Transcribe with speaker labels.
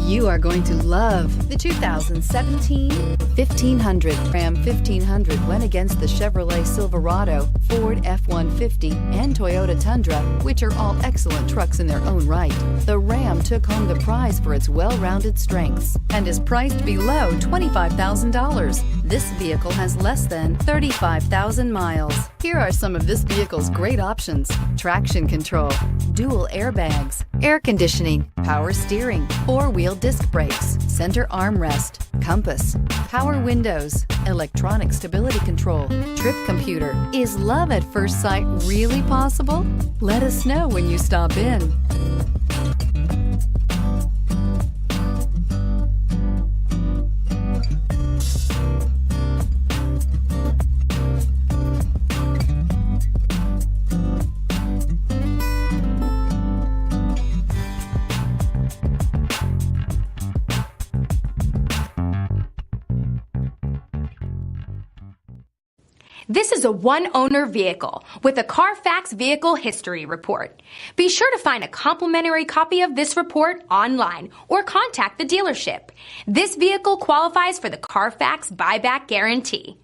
Speaker 1: You are going to love the 2017 1500. Ram 1500 went against the Chevrolet Silverado, Ford F-150, and Toyota Tundra, which are all excellent trucks in their own right. The Ram took home the prize for its well-rounded strengths and is priced below $25,000. This vehicle has less than 35,000 miles. Here are some of this vehicle's great options: traction control, dual airbags, air conditioning, power steering, four-wheel disc brakes, center armrest, compass, power windows, electronic stability control, trip computer. Is love at first sight really possible? Let us know when you stop in.
Speaker 2: This is a one-owner vehicle with a Carfax Vehicle History Report. Be sure to find a complimentary copy of this report online or contact the dealership. This vehicle qualifies for the Carfax Buyback Guarantee.